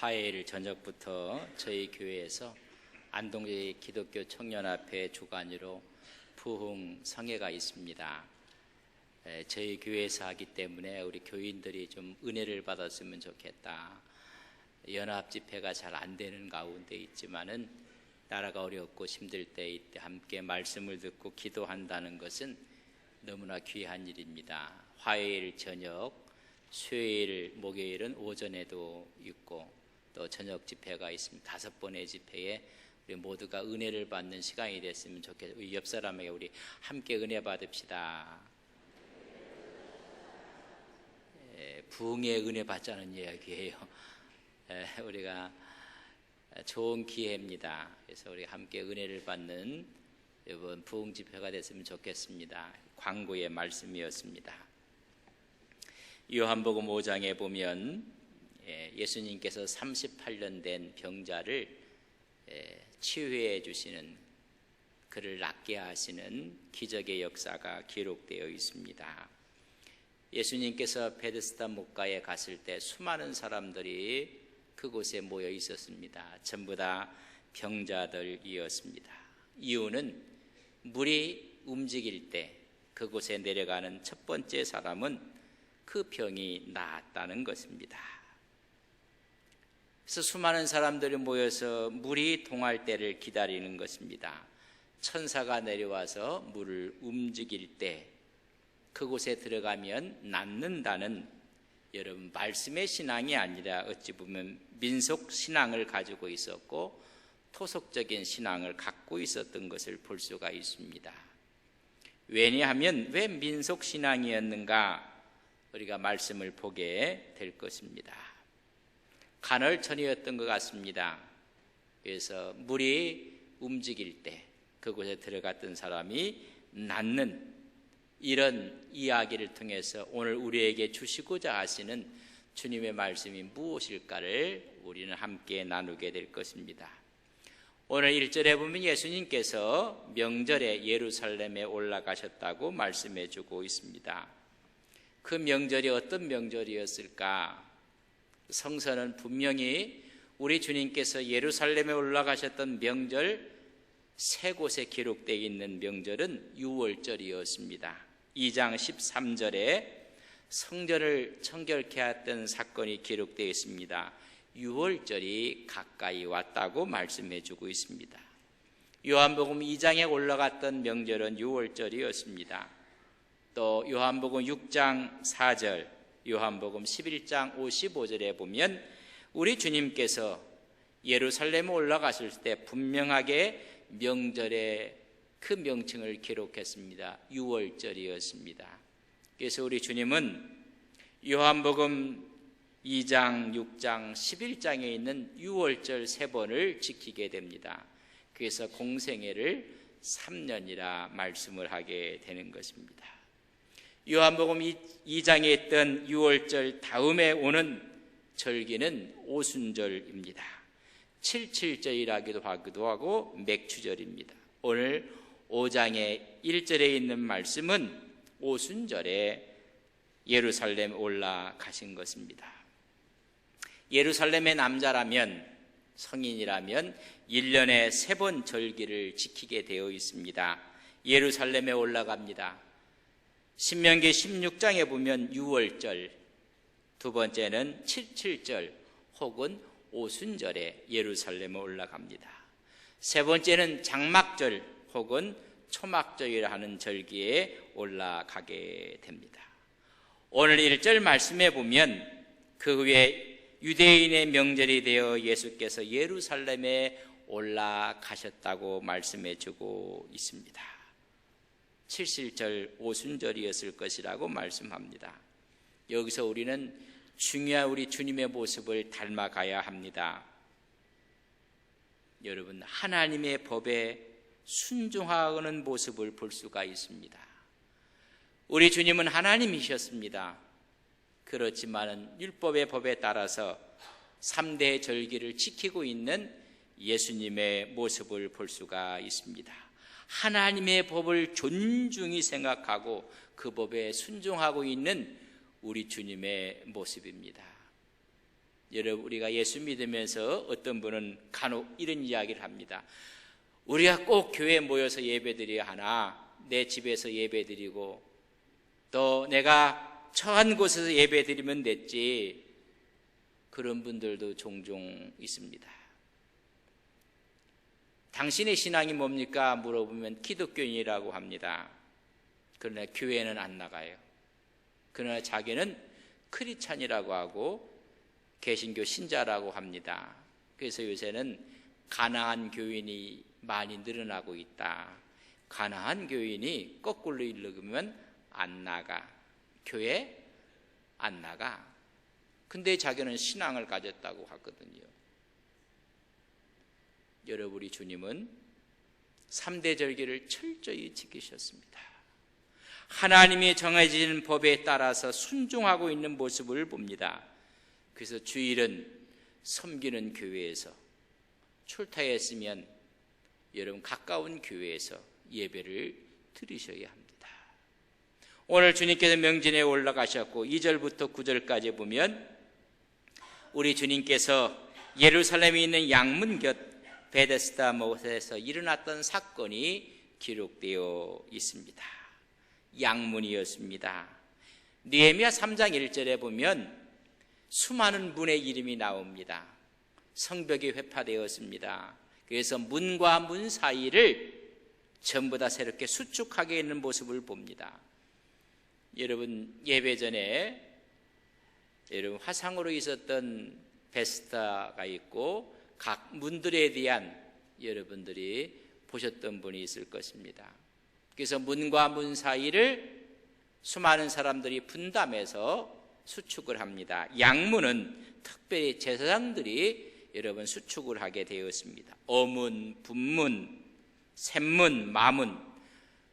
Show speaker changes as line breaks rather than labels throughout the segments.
화요일 저녁부터 저희 교회에서 안동의 기독교 청년합회 주관으로 부흥 성회가 있습니다. 저희 교회에서 하기 때문에 우리 교인들이 좀 은혜를 받았으면 좋겠다. 연합 집회가 잘 안 되는 가운데 있지만은 나라가 어렵고 힘들 때 이때 함께 말씀을 듣고 기도한다는 것은 너무나 귀한 일입니다. 화요일 저녁, 수요일, 목요일은 오전에도 있고 또 저녁 집회가 있습니다. 5번의 집회에 우리 모두가 은혜를 받는 시간이 됐으면 좋겠어요. 우리 옆 사람에게 우리 함께 은혜 받읍시다. 부흥의 은혜 받자는 이야기예요. 우리가 좋은 기회입니다. 그래서 우리 함께 은혜를 받는 이번 부흥 집회가 됐으면 좋겠습니다. 광고의 말씀이었습니다. 요한복음 5장에 보면 예수님께서 38년 된 병자를 치유해 주시는, 그를 낫게 하시는 기적의 역사가 기록되어 있습니다. 예수님께서 베데스다 목가에 갔을 때 수많은 사람들이 그곳에 모여 있었습니다. 전부 다 병자들이었습니다. 이유는 물이 움직일 때 그곳에 내려가는 첫 번째 사람은 그 병이 나았다는 것입니다. 그래서 수많은 사람들이 모여서 물이 동할 때를 기다리는 것입니다. 천사가 내려와서 물을 움직일 때 그곳에 들어가면 낫는다는, 여러분, 말씀의 신앙이 아니라 어찌 보면 민속 신앙을 가지고 있었고 토속적인 신앙을 갖고 있었던 것을 볼 수가 있습니다. 왜냐하면 왜 민속 신앙이었는가, 우리가 말씀을 보게 될 것입니다. 간헐천이었던 것 같습니다. 그래서 물이 움직일 때 그곳에 들어갔던 사람이 낫는, 이런 이야기를 통해서 오늘 우리에게 주시고자 하시는 주님의 말씀이 무엇일까를 우리는 함께 나누게 될 것입니다. 오늘 1절에 보면 예수님께서 명절에 예루살렘에 올라가셨다고 말씀해 주고 있습니다. 그 명절이 어떤 명절이었을까? 성서는 분명히 우리 주님께서 예루살렘에 올라가셨던 명절, 3곳에 기록되어 있는 명절은 유월절이었습니다. 2장 13절에 성전을 청결케 했던 사건이 기록되어 있습니다. 유월절이 가까이 왔다고 말씀해 주고 있습니다. 요한복음 2장에 올라갔던 명절은 유월절이었습니다. 또 요한복음 6장 4절, 요한복음 11장 55절에 보면 우리 주님께서 예루살렘에 올라가실 때 분명하게 명절의 그 명칭을 기록했습니다. 유월절이었습니다. 그래서 우리 주님은 요한복음 2장, 6장, 11장에 있는 유월절 3번을 지키게 됩니다. 그래서 공생애를 3년이라 말씀을 하게 되는 것입니다. 요한복음 2장에 있던 유월절 다음에 오는 절기는 오순절입니다. 77절이라기도 하기도 하고 맥추절입니다. 오늘 5장의 1절에 있는 말씀은 오순절에 예루살렘에 올라가신 것입니다. 예루살렘의 남자라면, 성인이라면 1년에 3번 절기를 지키게 되어 있습니다. 예루살렘에 올라갑니다. 신명기 16장에 보면 유월절, 두 번째는 77절 혹은 오순절에 예루살렘에 올라갑니다. 세 번째는 장막절 혹은 초막절이라 하는 절기에 올라가게 됩니다. 오늘 1절 말씀에 보면 그 후에 유대인의 명절이 되어 예수께서 예루살렘에 올라가셨다고 말씀해 주고 있습니다. 77절 오순절이었을 것이라고 말씀합니다. 여기서 우리는 중요한 우리 주님의 모습을 닮아가야 합니다. 여러분, 하나님의 법에 순종하는 모습을 볼 수가 있습니다. 우리 주님은 하나님이셨습니다. 그렇지만 율법의 법에 따라서 3대 절기를 지키고 있는 예수님의 모습을 볼 수가 있습니다. 하나님의 법을 존중히 생각하고 그 법에 순종하고 있는 우리 주님의 모습입니다. 여러분, 우리가 예수 믿으면서 어떤 분은 간혹 이런 이야기를 합니다. 우리가 꼭 교회에 모여서 예배드려야 하나, 내 집에서 예배드리고 또 내가 처한 곳에서 예배드리면 됐지. 그런 분들도 종종 있습니다. 당신의 신앙이 뭡니까? 물어보면 기독교인이라고 합니다. 그러나 교회는 안 나가요. 그러나 자기는 크리스찬이라고 하고 개신교 신자라고 합니다. 그래서 요새는 가난한 교인이 많이 늘어나고 있다. 가난한 교인이 거꾸로 읽으면 안 나가. 교회 안 나가. 근데 자기는 신앙을 가졌다고 하거든요. 여러분, 우리 주님은 3대 절기를 철저히 지키셨습니다. 하나님이 정해진 법에 따라서 순종하고 있는 모습을 봅니다. 그래서 주일은 섬기는 교회에서, 출타했으면 여러분 가까운 교회에서 예배를 드리셔야 합니다. 오늘 주님께서 명진에 올라가셨고 2절부터 9절까지 보면 우리 주님께서 예루살렘에 있는 양문 곁 베데스다 못에서 일어났던 사건이 기록되어 있습니다. 양문이었습니다. 느헤미야 3장 1절에 보면 수많은 문의 이름이 나옵니다. 성벽이 회파되었습니다. 그래서 문과 문 사이를 전부 다 새롭게 수축하게 있는 모습을 봅니다. 여러분, 예배 전에 여러분 화상으로 있었던 베스타가 있고 각 문들에 대한 여러분들이 보셨던 분이 있을 것입니다. 그래서 문과 문 사이를 수많은 사람들이 분담해서 수축을 합니다. 양문은 특별히 제사장들이 여러분 수축을 하게 되었습니다. 어문, 분문, 샘문, 마문,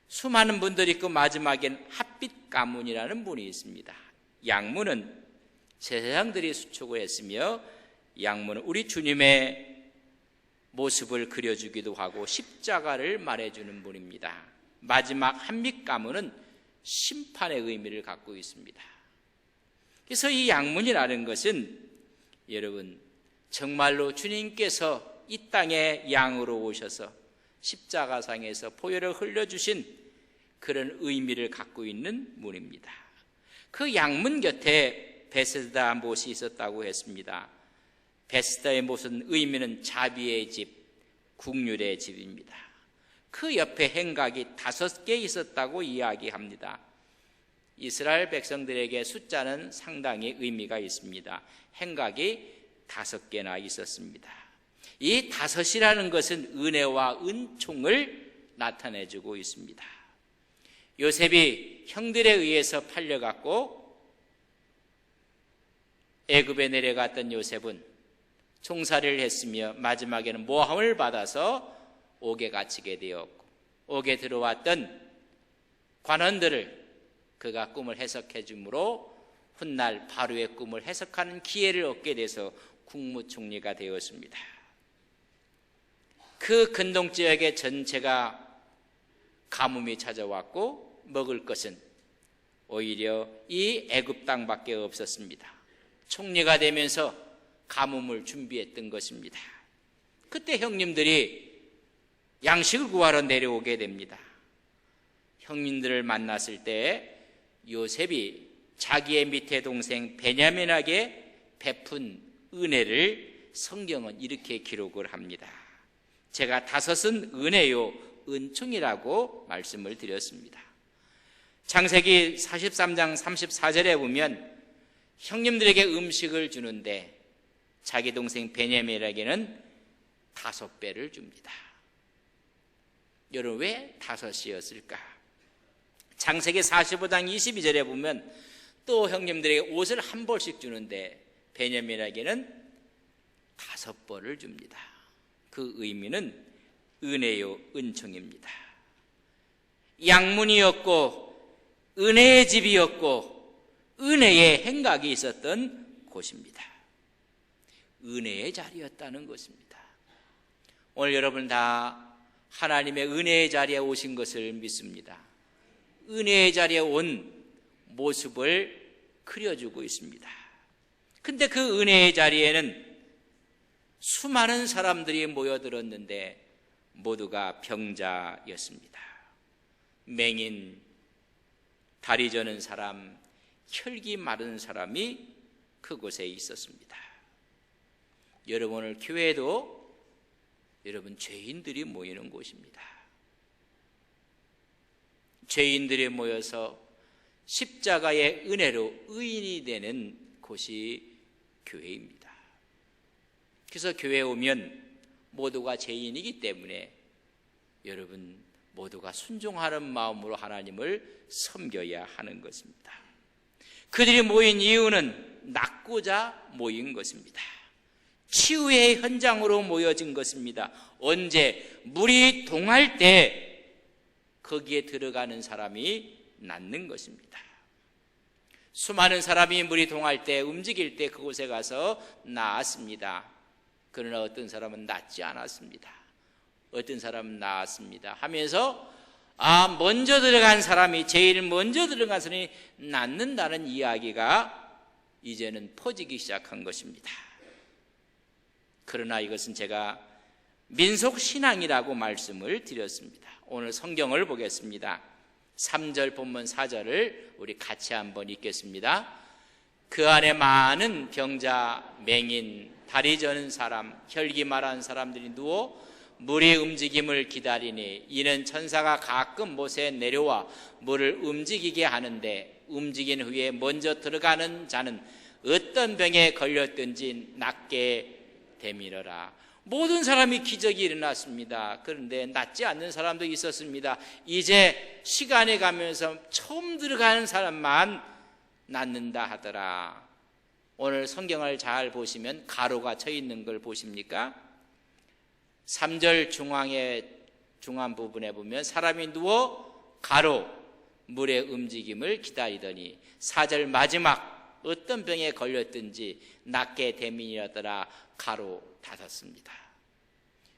수많은 분들이 있고 마지막엔 핫빛 가문이라는 문이 있습니다. 양문은 제사장들이 수축을 했으며 양문은 우리 주님의 모습을 그려주기도 하고 십자가를 말해주는 문입니다. 마지막 한빛 가문은 심판의 의미를 갖고 있습니다. 그래서 이 양문이라는 것은 여러분 정말로 주님께서 이 땅에 양으로 오셔서 십자가상에서 보혈을 흘려주신 그런 의미를 갖고 있는 문입니다. 그 양문 곁에 베스다 못이 있었다고 했습니다. 베스다의 못은 의미는 자비의 집, 국률의 집입니다. 그 옆에 행각이 5개 있었다고 이야기합니다. 이스라엘 백성들에게 숫자는 상당히 의미가 있습니다. 행각이 5개나 있었습니다. 이 5이라는 것은 은혜와 은총을 나타내주고 있습니다. 요셉이 형들에 의해서 팔려갔고 애굽에 내려갔던 요셉은 종살이를 했으며 마지막에는 모함을 받아서 옥에 갇히게 되었고 옥에 들어왔던 관원들을 그가 꿈을 해석해 주므로 훗날 바로의 꿈을 해석하는 기회를 얻게 돼서 국무총리가 되었습니다. 그 근동 지역의 전체가 가뭄이 찾아왔고 먹을 것은 오히려 이 애굽 땅밖에 없었습니다. 총리가 되면서 가뭄을 준비했던 것입니다. 그때 형님들이 양식을 구하러 내려오게 됩니다. 형님들을 만났을 때 요셉이 자기의 밑에 동생 베냐민에게 베푼 은혜를 성경은 이렇게 기록을 합니다. 제가 5은 은혜요 은총이라고 말씀을 드렸습니다. 창세기 43장 34절에 보면 형님들에게 음식을 주는데 자기 동생 베냐민에게는 5배를 줍니다. 여러분, 왜 5이었을까? 창세기 45장 22절에 보면 또 형님들에게 옷을 한 벌씩 주는데 베냐민에게는 5벌을 줍니다. 그 의미는 은혜요 은총입니다. 양문이었고 은혜의 집이었고 은혜의 행각이 있었던 곳입니다. 은혜의 자리였다는 것입니다. 오늘 여러분 다 하나님의 은혜의 자리에 오신 것을 믿습니다. 은혜의 자리에 온 모습을 그려주고 있습니다. 근데 그 은혜의 자리에는 수많은 사람들이 모여들었는데 모두가 병자였습니다. 맹인, 다리 저는 사람, 혈기 마른 사람이 그곳에 있었습니다. 여러분, 오늘 교회도 여러분 죄인들이 모이는 곳입니다. 죄인들이 모여서 십자가의 은혜로 의인이 되는 곳이 교회입니다. 그래서 교회에 오면 모두가 죄인이기 때문에 여러분 모두가 순종하는 마음으로 하나님을 섬겨야 하는 것입니다. 그들이 모인 이유는 낫고자 모인 것입니다. 치유의 현장으로 모여진 것입니다. 언제? 물이 동할 때 거기에 들어가는 사람이 낫는 것입니다. 수많은 사람이 물이 동할 때, 움직일 때 그곳에 가서 나았습니다. 그러나 어떤 사람은 낫지 않았습니다. 어떤 사람은 나았습니다 하면서 먼저 들어간 사람이, 제일 먼저 들어간 사람이 낫는다는 이야기가 이제는 퍼지기 시작한 것입니다. 그러나 이것은 제가 민속신앙이라고 말씀을 드렸습니다. 오늘 성경을 보겠습니다. 3절 본문 4절을 우리 같이 한번 읽겠습니다. 그 안에 많은 병자, 맹인, 다리 저는 사람, 혈기 마른 사람들이 누워 물의 움직임을 기다리니 이는 천사가 가끔 못에 내려와 물을 움직이게 하는데 움직인 후에 먼저 들어가는 자는 어떤 병에 걸렸든지 낫게 되밀어라. 모든 사람이 기적이 일어났습니다. 그런데 낫지 않는 사람도 있었습니다. 이제 시간이 가면서 처음 들어가는 사람만 낫는다 하더라. 오늘 성경을 잘 보시면 가로가 쳐 있는 걸 보십니까? 3절 중앙 부분에 보면 사람이 누워 가로 물의 움직임을 기다리더니 4절 마지막 어떤 병에 걸렸든지 낫게 되밀었더라 가로 닫았습니다.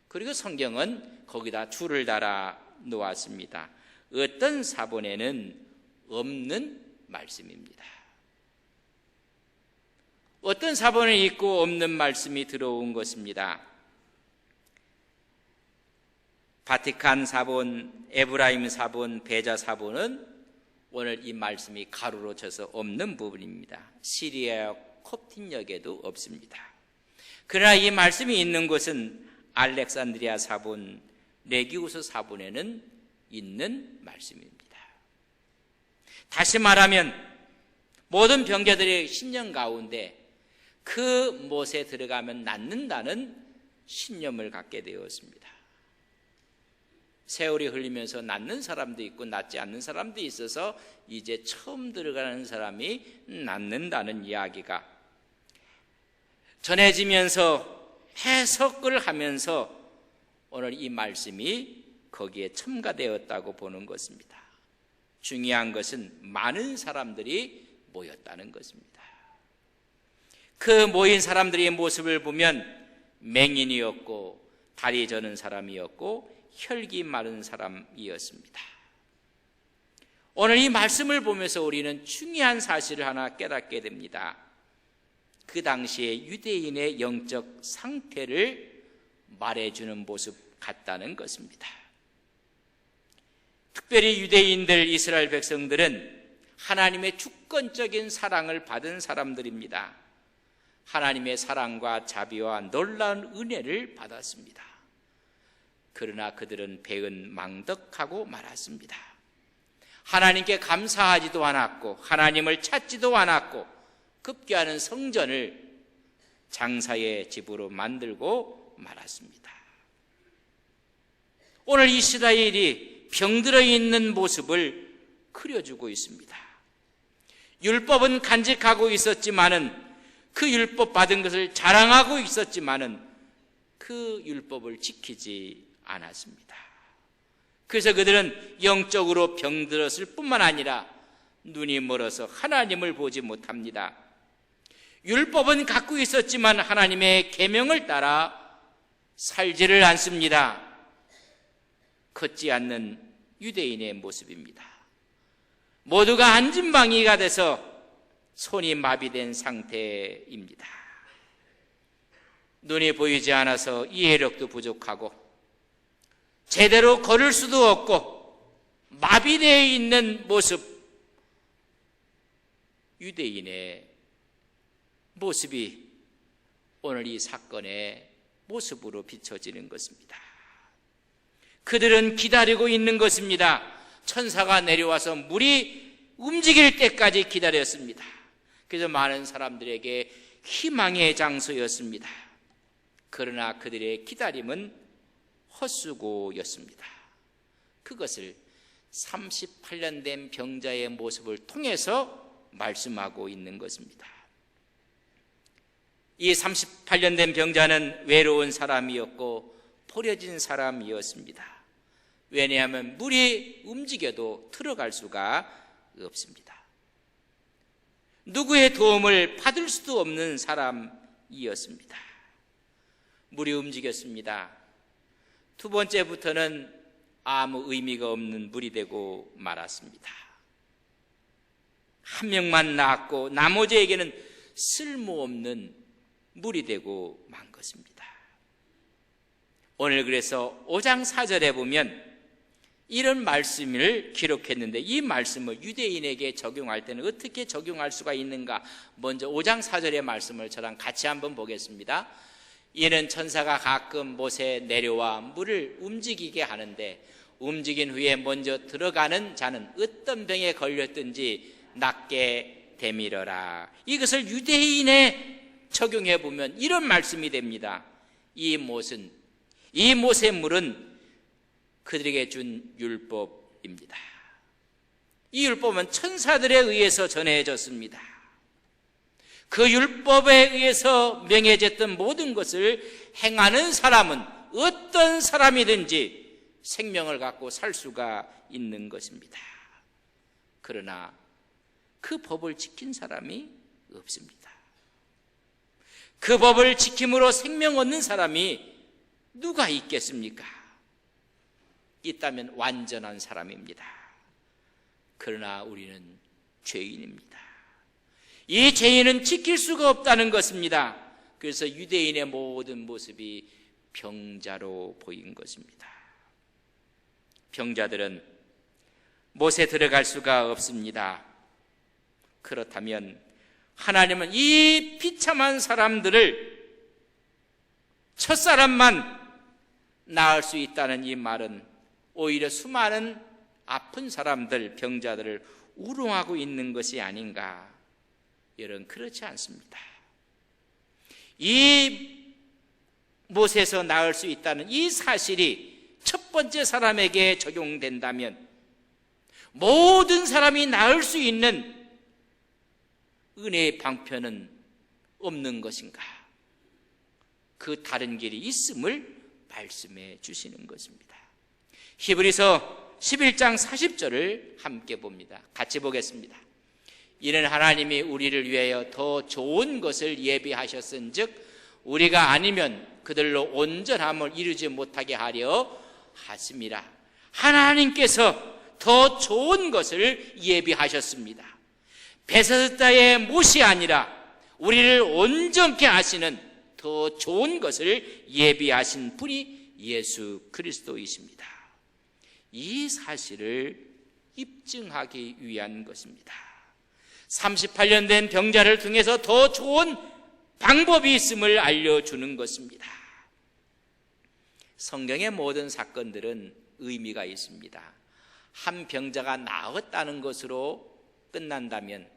그리고 성경은 거기다 줄을 달아 놓았습니다. 어떤 사본에는 없는 말씀입니다. 어떤 사본에 있고 없는 말씀이 들어온 것입니다. 바티칸 사본, 에브라임 사본, 베자 사본은 오늘 이 말씀이 가로로 쳐서 없는 부분입니다. 시리아 콥틴역에도 없습니다. 그러나 이 말씀이 있는 곳은 알렉산드리아 사본, 레기우스 사본에는 있는 말씀입니다. 다시 말하면 모든 병자들의 신념 가운데 그 못에 들어가면 낫는다는 신념을 갖게 되었습니다. 세월이 흘리면서 낫는 사람도 있고 낫지 않는 사람도 있어서 이제 처음 들어가는 사람이 낫는다는 이야기가 전해지면서 해석을 하면서 오늘 이 말씀이 거기에 첨가되었다고 보는 것입니다. 중요한 것은 많은 사람들이 모였다는 것입니다. 그 모인 사람들의 모습을 보면 맹인이었고 다리 저는 사람이었고 혈기 마른 사람이었습니다. 오늘 이 말씀을 보면서 우리는 중요한 사실을 하나 깨닫게 됩니다. 그 당시에 유대인의 영적 상태를 말해주는 모습 같다는 것입니다. 특별히 유대인들, 이스라엘 백성들은 하나님의 주권적인 사랑을 받은 사람들입니다. 하나님의 사랑과 자비와 놀라운 은혜를 받았습니다. 그러나 그들은 배은망덕하고 말았습니다. 하나님께 감사하지도 않았고 하나님을 찾지도 않았고 급기야는 성전을 장사의 집으로 만들고 말았습니다. 오늘 이스라엘이 병들어 있는 모습을 그려주고 있습니다. 율법은 간직하고 있었지만은 그 율법 받은 것을 자랑하고 있었지만은 그 율법을 지키지 않았습니다. 그래서 그들은 영적으로 병들었을 뿐만 아니라 눈이 멀어서 하나님을 보지 못합니다. 율법은 갖고 있었지만 하나님의 계명을 따라 살지를 않습니다. 걷지 않는 유대인의 모습입니다. 모두가 안진방이가 돼서 손이 마비된 상태입니다. 눈이 보이지 않아서 이해력도 부족하고 제대로 걸을 수도 없고 마비되어 있는 모습, 유대인의 모습이 오늘 이 사건의 모습으로 비춰지는 것입니다. 그들은 기다리고 있는 것입니다. 천사가 내려와서 물이 움직일 때까지 기다렸습니다. 그래서 많은 사람들에게 희망의 장소였습니다. 그러나 그들의 기다림은 헛수고였습니다. 그것을 38년 된 병자의 모습을 통해서 말씀하고 있는 것입니다. 이 38년 된 병자는 외로운 사람이었고 포려진 사람이었습니다. 왜냐하면 물이 움직여도 들어갈 수가 없습니다. 누구의 도움을 받을 수도 없는 사람이었습니다. 물이 움직였습니다. 두 번째부터는 아무 의미가 없는 물이 되고 말았습니다. 한 명만 나았고 나머지에게는 쓸모없는 물이 되고 만 것입니다. 오늘 그래서 5장 4절에 보면 이런 말씀을 기록했는데 이 말씀을 유대인에게 적용할 때는 어떻게 적용할 수가 있는가? 먼저 5장 4절의 말씀을 저랑 같이 한번 보겠습니다. 이는 천사가 가끔 못에 내려와 물을 움직이게 하는데 움직인 후에 먼저 들어가는 자는 어떤 병에 걸렸든지 낫게 되밀어라. 이것을 유대인에 적용해 보면 이런 말씀이 됩니다. 이 못의 물은 그들에게 준 율법입니다. 이 율법은 천사들에 의해서 전해졌습니다. 그 율법에 의해서 명해졌던 모든 것을 행하는 사람은 어떤 사람이든지 생명을 갖고 살 수가 있는 것입니다. 그러나 그 법을 지킨 사람이 없습니다. 그 법을 지킴으로 생명 얻는 사람이 누가 있겠습니까? 있다면 완전한 사람입니다. 그러나 우리는 죄인입니다. 이 죄인은 지킬 수가 없다는 것입니다. 그래서 유대인의 모든 모습이 병자로 보인 것입니다. 병자들은 못에 들어갈 수가 없습니다. 그렇다면 하나님은 이 비참한 사람들을 첫사람만 낳을 수 있다는 이 말은 오히려 수많은 아픈 사람들, 병자들을 우롱하고 있는 것이 아닌가? 여러분, 그렇지 않습니다. 이 못에서 낳을 수 있다는 이 사실이 첫 번째 사람에게 적용된다면 모든 사람이 낳을 수 있는 은혜의 방편은 없는 것인가? 그 다른 길이 있음을 말씀해 주시는 것입니다. 히브리서 11장 40절을 함께 봅니다. 같이 보겠습니다. 이는 하나님이 우리를 위하여 더 좋은 것을 예비하셨은즉 우리가 아니면 그들로 온전함을 이루지 못하게 하려 하심이라. 하나님께서 더 좋은 것을 예비하셨습니다. 베데스다의 못이 아니라 우리를 온전케 하시는 더 좋은 것을 예비하신 분이 예수 그리스도이십니다. 이 사실을 입증하기 위한 것입니다. 38년 된 병자를 통해서 더 좋은 방법이 있음을 알려주는 것입니다. 성경의 모든 사건들은 의미가 있습니다. 한 병자가 나았다는 것으로 끝난다면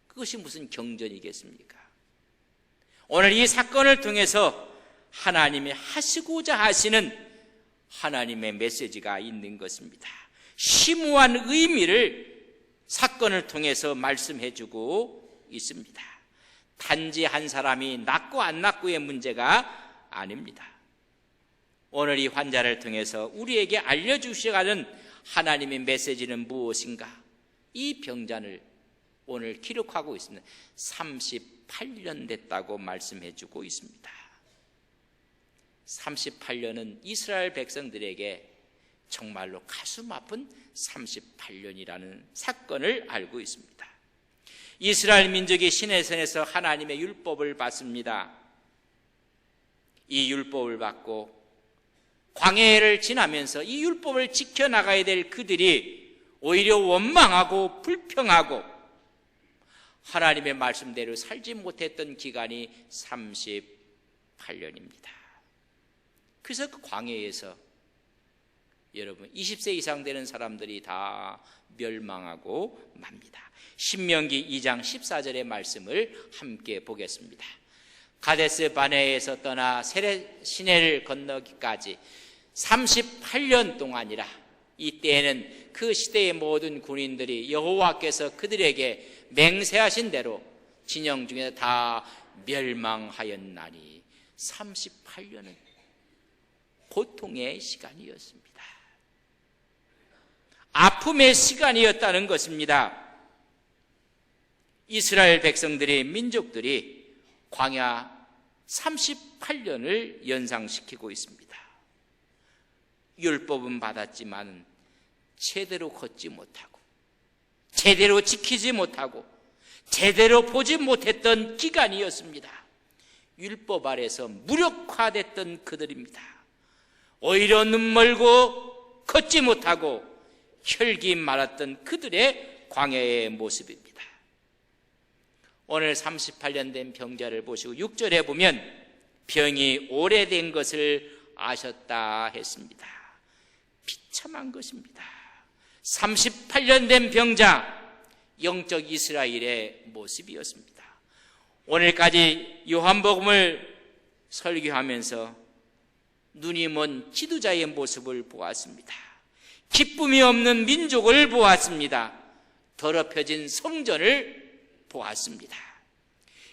그것이 무슨 경전이겠습니까? 오늘 이 사건을 통해서 하나님이 하시고자 하시는 하나님의 메시지가 있는 것입니다. 심오한 의미를 사건을 통해서 말씀해주고 있습니다. 단지 한 사람이 낫고 안 낫고의 문제가 아닙니다. 오늘 이 환자를 통해서 우리에게 알려주시가는 하나님의 메시지는 무엇인가? 이 병자를 오늘 기록하고 있습니다. 38년 됐다고 말씀해주고 있습니다. 38년은 이스라엘 백성들에게 정말로 가슴 아픈 38년이라는 사건을 알고 있습니다. 이스라엘 민족이 시내산에서 하나님의 율법을 받습니다. 이 율법을 받고 광야를 지나면서 이 율법을 지켜나가야 될 그들이 오히려 원망하고 불평하고 하나님의 말씀대로 살지 못했던 기간이 38년입니다. 그래서 그 광야에서 여러분 20세 이상 되는 사람들이 다 멸망하고 맙니다. 신명기 2장 14절의 말씀을 함께 보겠습니다. 가데스 바네에서 떠나 세렛 시내를 건너기까지 38년 동안이라, 이때에는 그 시대의 모든 군인들이 여호와께서 그들에게 맹세하신 대로 진영 중에 다 멸망하였나니 38년은 고통의 시간이었습니다. 아픔의 시간이었다는 것입니다. 이스라엘 백성들이, 민족들이 광야 38년을 연상시키고 있습니다. 율법은 받았지만 제대로 걷지 못하고 제대로 지키지 못하고 제대로 보지 못했던 기간이었습니다. 율법 아래서 무력화됐던 그들입니다. 오히려 눈멀고 걷지 못하고 혈기 말았던 그들의 광야의 모습입니다. 오늘 38년 된 병자를 보시고 6절에 보면 병이 오래된 것을 아셨다 했습니다. 비참한 것입니다. 38년 된 병자, 영적 이스라엘의 모습이었습니다. 오늘까지 요한복음을 설교하면서 눈이 먼 지도자의 모습을 보았습니다. 기쁨이 없는 민족을 보았습니다. 더럽혀진 성전을 보았습니다.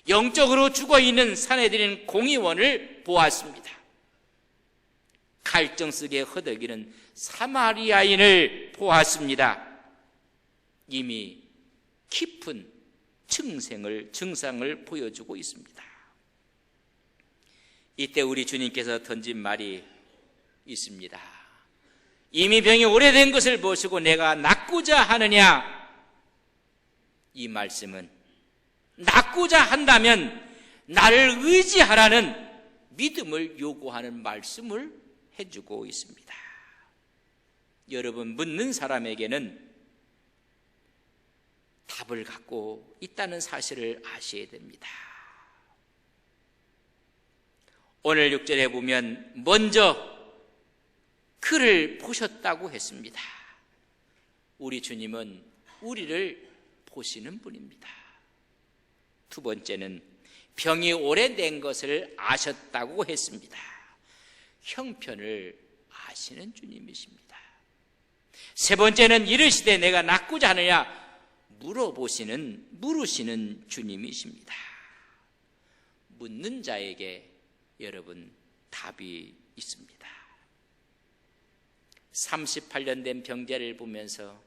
영적으로 죽어있는 사내들인 공의원을 보았습니다. 갈증 속에 허덕이는 사마리아인을 보았습니다. 이미 깊은 증상을 보여주고 있습니다. 이때 우리 주님께서 던진 말이 있습니다. 이미 병이 오래된 것을 보시고 내가 낫고자 하느냐? 이 말씀은 낫고자 한다면 나를 의지하라는 믿음을 요구하는 말씀을 해주고 있습니다. 여러분, 묻는 사람에게는 답을 갖고 있다는 사실을 아셔야 됩니다. 오늘 6절에 보면 먼저 그를 보셨다고 했습니다. 우리 주님은 우리를 보시는 분입니다. 두 번째는 병이 오래된 것을 아셨다고 했습니다. 형편을 아시는 주님이십니다. 세 번째는 이르시되 내가 낫고자 하느냐 물으시는 주님이십니다. 묻는 자에게 여러분 답이 있습니다. 38년 된 병자를 보면서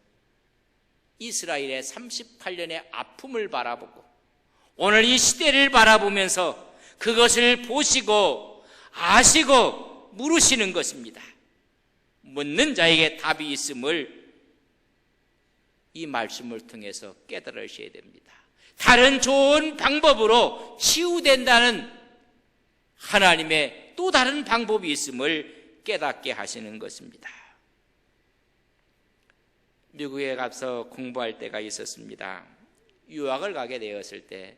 이스라엘의 38년의 아픔을 바라보고 오늘 이 시대를 바라보면서 그것을 보시고 아시고 물으시는 것입니다. 묻는 자에게 답이 있음을 이 말씀을 통해서 깨달으셔야 됩니다. 다른 좋은 방법으로 치유된다는 하나님의 또 다른 방법이 있음을 깨닫게 하시는 것입니다. 미국에 가서 공부할 때가 있었습니다. 유학을 가게 되었을 때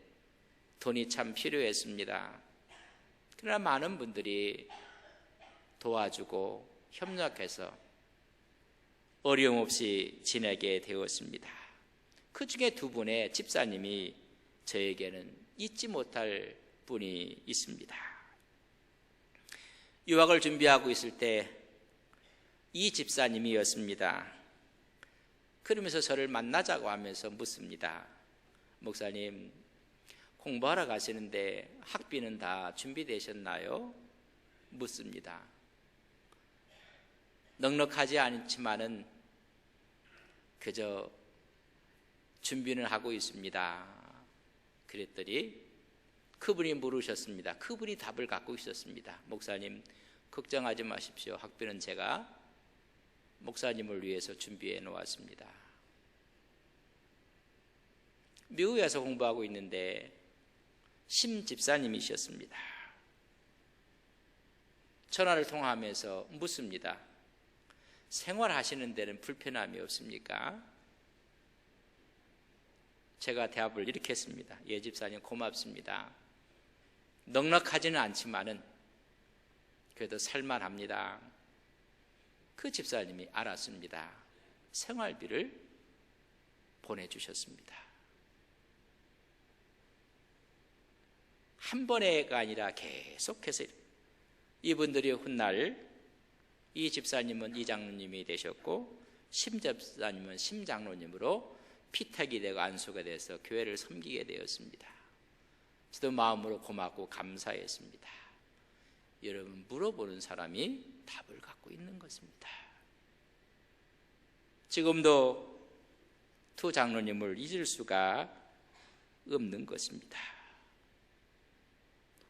돈이 참 필요했습니다. 그러나 많은 분들이 도와주고 협력해서 어려움 없이 지내게 되었습니다. 그 중에 두 분의 집사님이 저에게는 잊지 못할 분이 있습니다. 유학을 준비하고 있을 때 이 집사님이었습니다. 그러면서 저를 만나자고 하면서 묻습니다. 목사님, 공부하러 가시는데 학비는 다 준비되셨나요? 묻습니다. 넉넉하지 않지만은 그저 준비는 하고 있습니다. 그랬더니 그분이 물으셨습니다. 그분이 답을 갖고 있었습니다. 목사님, 걱정하지 마십시오. 학비는 제가 목사님을 위해서 준비해 놓았습니다. 미국에 가서 공부하고 있는데 심 집사님이셨습니다. 전화를 통화하면서 묻습니다. 생활하시는 데는 불편함이 없습니까? 제가 대답을 이렇게 했습니다. 예, 집사님 고맙습니다. 넉넉하지는 않지만은 그래도 살만합니다. 그 집사님이 알았습니다. 생활비를 보내주셨습니다. 한 번에가 아니라 계속해서 이분들이 훗날 이 집사님은 이 장로님이 되셨고 심 집사님은 심 장로님으로 피택이 되고 안수가 돼서 교회를 섬기게 되었습니다. 저도 마음으로 고맙고 감사했습니다. 여러분, 물어보는 사람이 답을 갖고 있는 것입니다. 지금도 두 장로님을 잊을 수가 없는 것입니다.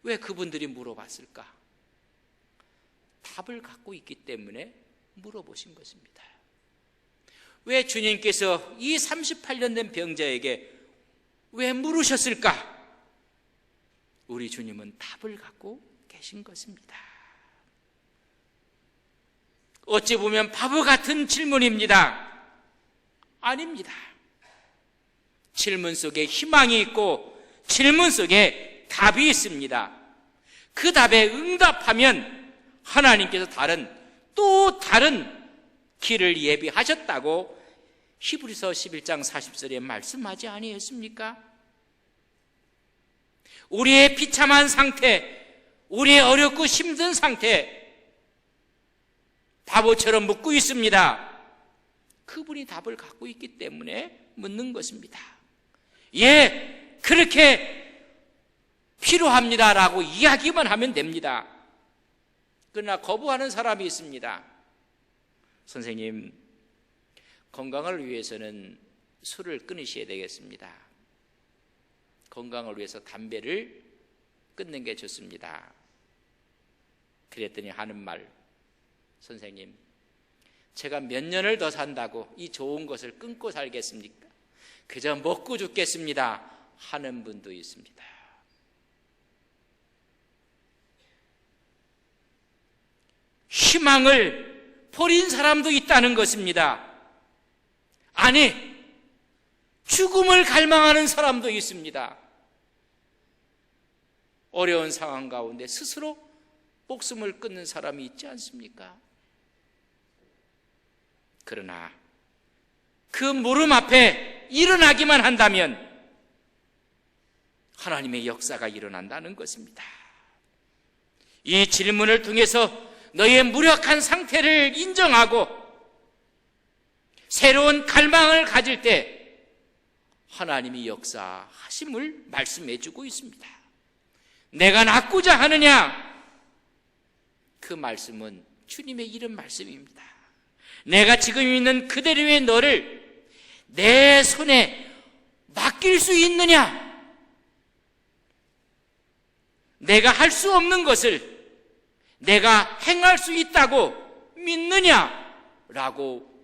왜 그분들이 물어봤을까? 답을 갖고 있기 때문에 물어보신 것입니다. 왜 주님께서 이 38년 된 병자에게 왜 물으셨을까? 우리 주님은 답을 갖고 계신 것입니다. 어찌 보면 바보 같은 질문입니다. 아닙니다. 질문 속에 희망이 있고 질문 속에 답이 있습니다. 그 답에 응답하면 하나님께서 또 다른 길을 예비하셨다고 히브리서 11장 40절에 말씀하지 아니했습니까? 우리의 비참한 상태, 우리의 어렵고 힘든 상태, 바보처럼 묻고 있습니다. 그분이 답을 갖고 있기 때문에 묻는 것입니다. 예, 그렇게 필요합니다라고 이야기만 하면 됩니다. 그러나 거부하는 사람이 있습니다. 선생님, 건강을 위해서는 술을 끊으셔야 되겠습니다. 건강을 위해서 담배를 끊는 게 좋습니다. 그랬더니 하는 말, 선생님, 제가 몇 년을 더 산다고 이 좋은 것을 끊고 살겠습니까? 그저 먹고 죽겠습니다 하는 분도 있습니다. 희망을 버린 사람도 있다는 것입니다. 아니, 죽음을 갈망하는 사람도 있습니다. 어려운 상황 가운데 스스로 목숨을 끊는 사람이 있지 않습니까? 그러나 그 물음 앞에 일어나기만 한다면 하나님의 역사가 일어난다는 것입니다. 이 질문을 통해서 너의 무력한 상태를 인정하고 새로운 갈망을 가질 때 하나님이 역사하심을 말씀해 주고 있습니다. 내가 낫고자 하느냐? 그 말씀은 주님의 이름 말씀입니다. 내가 지금 있는 그대로의 너를 내 손에 맡길 수 있느냐? 내가 할 수 없는 것을 내가 행할 수 있다고 믿느냐라고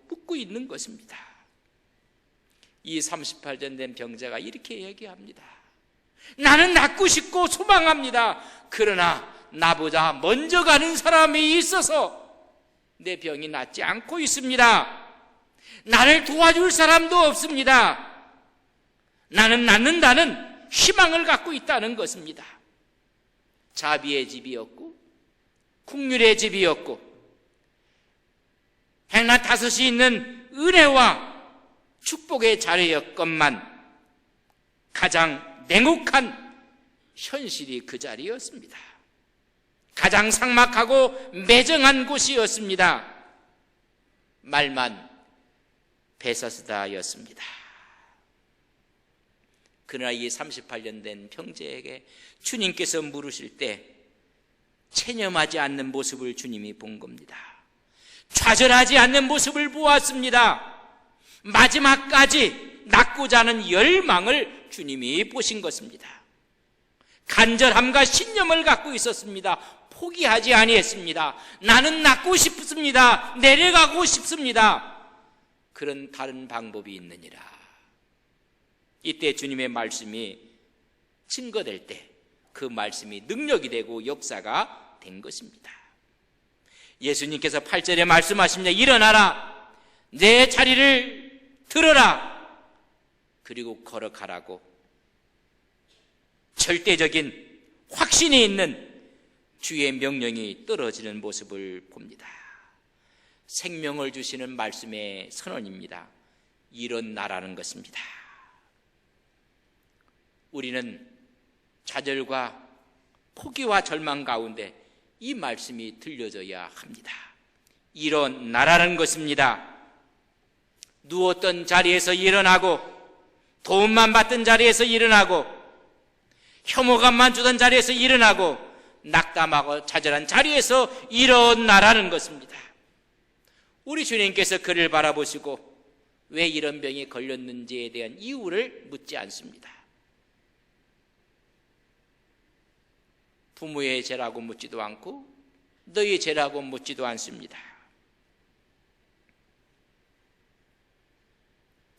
묻고 있는 것입니다. 이 38년 된 병자가 이렇게 얘기합니다. 나는 낫고 싶고 소망합니다. 그러나 나보다 먼저 가는 사람이 있어서 내 병이 낫지 않고 있습니다. 나를 도와줄 사람도 없습니다. 나는 낫는다는 희망을 갖고 있다는 것입니다. 자비의 집이었고 국률의 집이었고 행나 다섯이 있는 은혜와 축복의 자리였건만 가장 냉혹한 현실이 그 자리였습니다. 가장 삭막하고 매정한 곳이었습니다. 말만 베사스다였습니다. 그러나 이 38년 된 병자에게 주님께서 물으실 때 체념하지 않는 모습을 주님이 본 겁니다. 좌절하지 않는 모습을 보았습니다. 마지막까지 낫고자 하는 열망을 주님이 보신 것입니다. 간절함과 신념을 갖고 있었습니다. 포기하지 아니했습니다. 나는 낫고 싶습니다. 내려가고 싶습니다. 그런 다른 방법이 있느니라. 이때 주님의 말씀이 증거될 때 그 말씀이 능력이 되고 역사가 된 것입니다. 예수님께서 8절에 말씀하십니다. 일어나라, 내 자리를 들어라, 그리고 걸어가라고 절대적인 확신이 있는 주의 명령이 떨어지는 모습을 봅니다. 생명을 주시는 말씀의 선언입니다. 일어나라는 것입니다. 우리는 좌절과 포기와 절망 가운데 이 말씀이 들려져야 합니다. 일어나라는 것입니다. 누웠던 자리에서 일어나고, 도움만 받던 자리에서 일어나고, 혐오감만 주던 자리에서 일어나고, 낙담하고 좌절한 자리에서 일어나라는 것입니다. 우리 주님께서 그를 바라보시고 왜 이런 병이 걸렸는지에 대한 이유를 묻지 않습니다. 부모의 죄라고 묻지도 않고 너의 죄라고 묻지도 않습니다.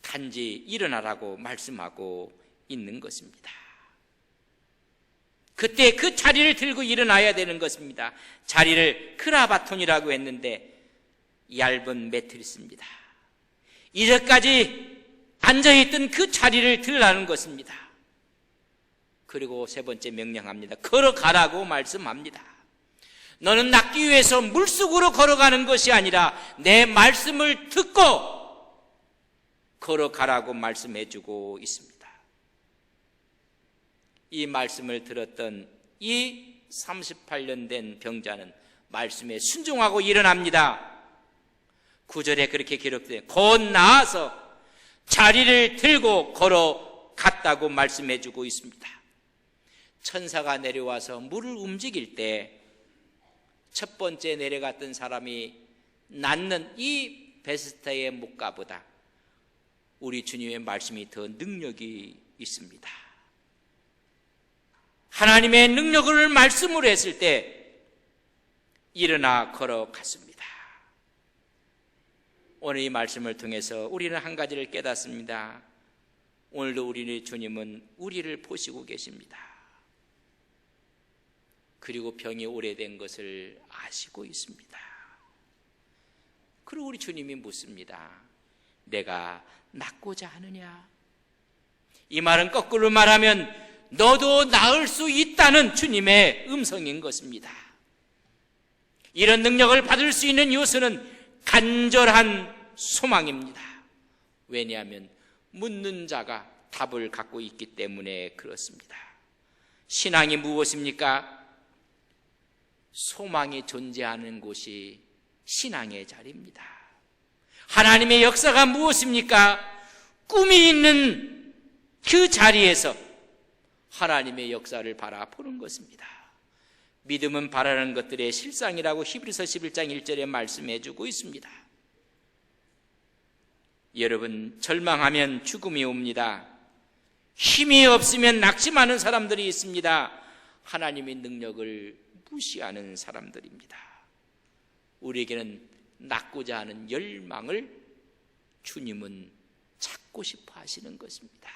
단지 일어나라고 말씀하고 있는 것입니다. 그때 그 자리를 들고 일어나야 되는 것입니다. 자리를 크라바톤이라고 했는데 얇은 매트리스입니다. 이제까지 앉아있던 그 자리를 들라는 것입니다. 그리고 세 번째 명령합니다. 걸어가라고 말씀합니다. 너는 낫기 위해서 물속으로 걸어가는 것이 아니라 내 말씀을 듣고 걸어가라고 말씀해주고 있습니다. 이 말씀을 들었던 이 38년 된 병자는 말씀에 순종하고 일어납니다. 9절에 그렇게 기록되어 곧 나아서 자리를 들고 걸어갔다고 말씀해주고 있습니다. 천사가 내려와서 물을 움직일 때 첫 번째 내려갔던 사람이 낫는 이 베스다의 목가보다 우리 주님의 말씀이 더 능력이 있습니다. 하나님의 능력을 말씀으로 했을 때 일어나 걸어갔습니다. 오늘 이 말씀을 통해서 우리는 한 가지를 깨닫습니다. 오늘도 우리의 주님은 우리를 보시고 계십니다. 그리고 병이 오래된 것을 아시고 있습니다. 그리고 우리 주님이 묻습니다. 내가 낫고자 하느냐? 이 말은 거꾸로 말하면 너도 나을 수 있다는 주님의 음성인 것입니다. 이런 능력을 받을 수 있는 요소는 간절한 소망입니다. 왜냐하면 묻는 자가 답을 갖고 있기 때문에 그렇습니다. 신앙이 무엇입니까? 소망이 존재하는 곳이 신앙의 자리입니다. 하나님의 역사가 무엇입니까? 꿈이 있는 그 자리에서 하나님의 역사를 바라보는 것입니다. 믿음은 바라는 것들의 실상이라고 히브리서 11장 1절에 말씀해주고 있습니다. 여러분, 절망하면 죽음이 옵니다. 힘이 없으면 낙심하는 사람들이 있습니다. 하나님의 능력을 무시하는 사람들입니다. 우리에게는 낫고자 하는 열망을 주님은 찾고 싶어 하시는 것입니다.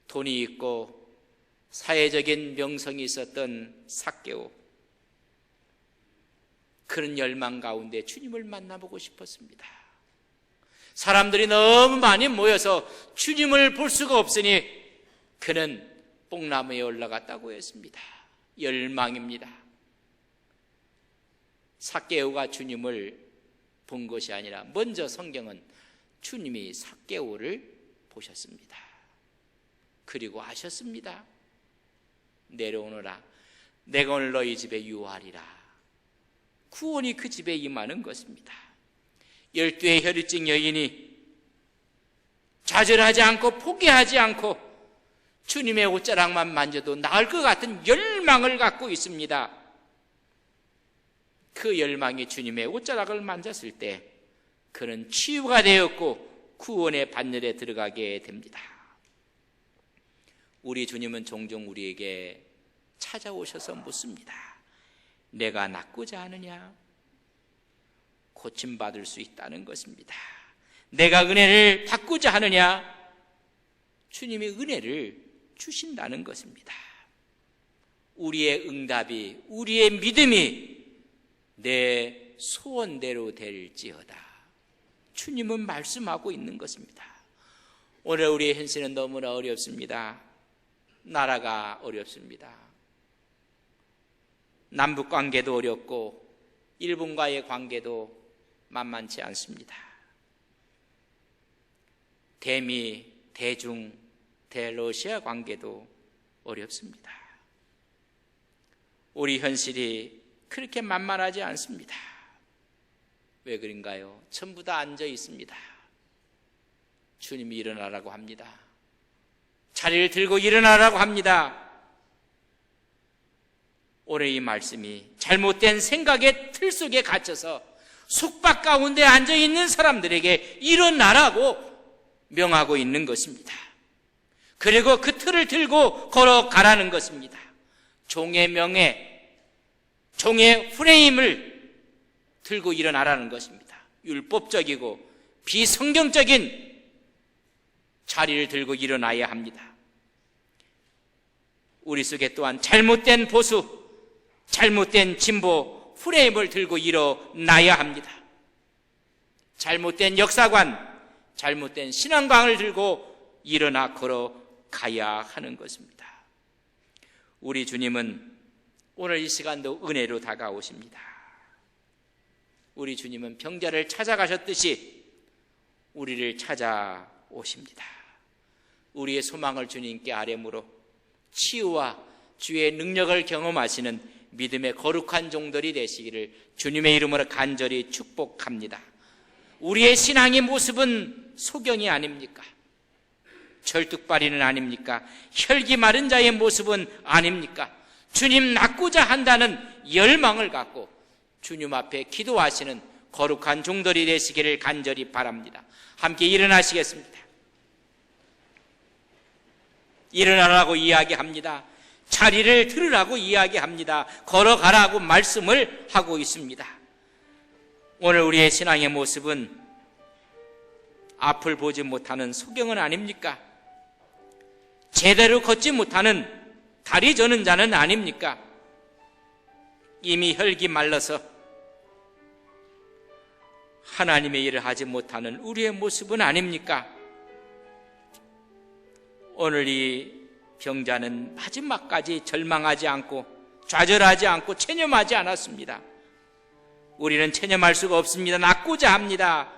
돈이 있고 사회적인 명성이 있었던 삭개오, 그런 열망 가운데 주님을 만나보고 싶었습니다. 사람들이 너무 많이 모여서 주님을 볼 수가 없으니 그는 뽕나무에 올라갔다고 했습니다. 열망입니다. 삭개오가 주님을 본 것이 아니라 먼저 성경은 주님이 삭개오를 보셨습니다. 그리고 아셨습니다. 내려오너라, 내가 오늘 너희 집에 유하리라. 구원이 그 집에 임하는 것입니다. 12의 혈유증 여인이 좌절하지 않고 포기하지 않고 주님의 옷자락만 만져도 나을 것 같은 열망을 갖고 있습니다. 그 열망이 주님의 옷자락을 만졌을 때 그는 치유가 되었고 구원의 반열에 들어가게 됩니다. 우리 주님은 종종 우리에게 찾아오셔서 묻습니다. 내가 낫고자 하느냐? 고침받을 수 있다는 것입니다. 내가 은혜를 받고자 하느냐? 주님이 은혜를 주신다는 것입니다. 우리의 응답이, 우리의 믿음이 내 소원대로 될지어다. 주님은 말씀하고 있는 것입니다. 오늘 우리의 현실은 너무나 어렵습니다. 나라가 어렵습니다. 남북 관계도 어렵고 일본과의 관계도 만만치 않습니다. 대미, 대중, 대러시아 관계도 어렵습니다. 우리 현실이 그렇게 만만하지 않습니다. 왜 그런가요? 전부 다 앉아 있습니다. 주님이 일어나라고 합니다. 자리를 들고 일어나라고 합니다. 오늘 이 말씀이 잘못된 생각의 틀 속에 갇혀서 속박 가운데 앉아 있는 사람들에게 일어나라고 명하고 있는 것입니다. 그리고 그 틀을 들고 걸어가라는 것입니다. 종의 명예, 종의 프레임을 들고 일어나라는 것입니다. 율법적이고 비성경적인 자리를 들고 일어나야 합니다. 우리 속에 또한 잘못된 보수, 잘못된 진보 프레임을 들고 일어나야 합니다. 잘못된 역사관, 잘못된 신앙관을 들고 일어나 걸어가야 하는 것입니다. 우리 주님은 오늘 이 시간도 은혜로 다가오십니다. 우리 주님은 병자를 찾아가셨듯이 우리를 찾아오십니다. 우리의 소망을 주님께 아뢰므로 치유와 주의 능력을 경험하시는 믿음의 거룩한 종들이 되시기를 주님의 이름으로 간절히 축복합니다. 우리의 신앙의 모습은 소경이 아닙니까? 절뚝발이는 아닙니까? 혈기 마른 자의 모습은 아닙니까? 주님 낳고자 한다는 열망을 갖고 주님 앞에 기도하시는 거룩한 종들이 되시기를 간절히 바랍니다. 함께 일어나시겠습니다. 일어나라고 이야기합니다. 자리를 들으라고 이야기합니다. 걸어가라고 말씀을 하고 있습니다. 오늘 우리의 신앙의 모습은 앞을 보지 못하는 소경은 아닙니까? 제대로 걷지 못하는 다리 저는 자는 아닙니까? 이미 혈기 말라서 하나님의 일을 하지 못하는 우리의 모습은 아닙니까? 오늘 이 병자는 마지막까지 절망하지 않고 좌절하지 않고 체념하지 않았습니다. 우리는 체념할 수가 없습니다. 낳고자 합니다.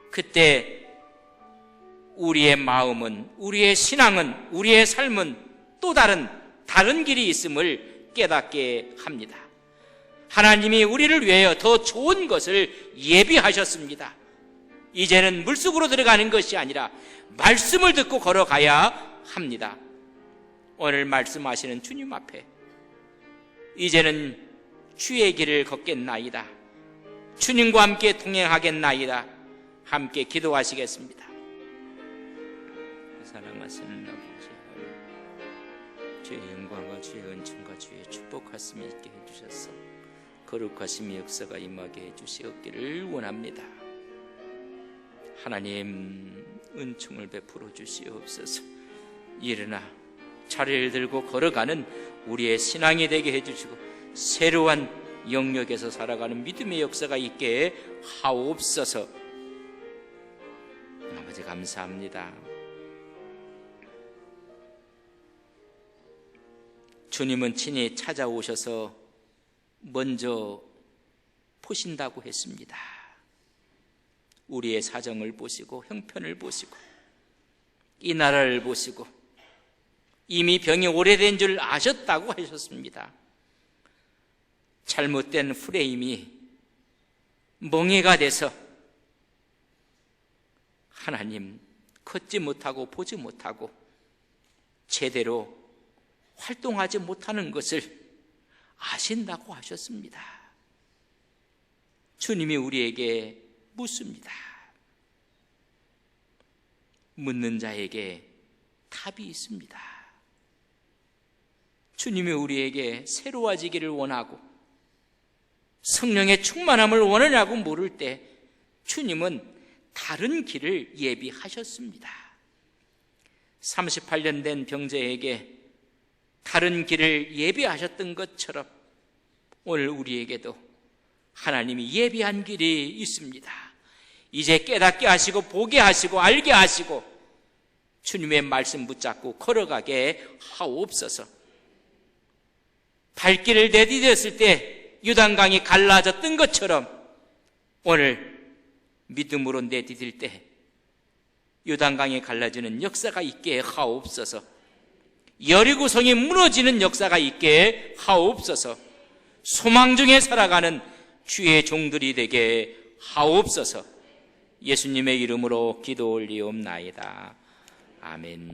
그때 우리의 마음은, 우리의 신앙은, 우리의 삶은 또 다른 길이 있음을 깨닫게 합니다. 하나님이 우리를 위하여 더 좋은 것을 예비하셨습니다. 이제는 물속으로 들어가는 것이 아니라 말씀을 듣고 걸어가야 합니다. 오늘 말씀하시는 주님 앞에 이제는 주의 길을 걷겠나이다. 주님과 함께 동행하겠나이다. 함께 기도하시겠습니다. 사랑하시는 아버지, 주의 영광과 주의 은총과 주의 축복하심이 있게 해주셔서 거룩하심의 역사가 임하게 해주시옵기를 원합니다. 하나님 은총을 베풀어 주시옵소서. 일어나 자리를 들고 걸어가는 우리의 신앙이 되게 해주시고 새로운 영역에서 살아가는 믿음의 역사가 있게 하옵소서. 아버지 감사합니다. 주님은 친히 찾아오셔서 먼저 보신다고 했습니다. 우리의 사정을 보시고 형편을 보시고 이 나라를 보시고 이미 병이 오래된 줄 아셨다고 하셨습니다. 잘못된 프레임이 멍해가 돼서 하나님 걷지 못하고 보지 못하고 제대로 활동하지 못하는 것을 아신다고 하셨습니다. 주님이 우리에게 묻습니다. 묻는 자에게 답이 있습니다. 주님이 우리에게 새로워지기를 원하고 성령의 충만함을 원하냐고 물을 때 주님은 다른 길을 예비하셨습니다. 38년 된 병자에게 다른 길을 예비하셨던 것처럼 오늘 우리에게도 하나님이 예비한 길이 있습니다. 이제 깨닫게 하시고 보게 하시고 알게 하시고 주님의 말씀 붙잡고 걸어가게 하옵소서. 발길을 내디뎠을 때 요단강이 갈라졌던 것처럼 오늘 믿음으로 내디딜 때 요단강이 갈라지는 역사가 있게 하옵소서. 여리고성이 무너지는 역사가 있게 하옵소서. 소망 중에 살아가는 주의 종들이 되게 하옵소서. 예수님의 이름으로 기도 올리옵나이다. 아멘.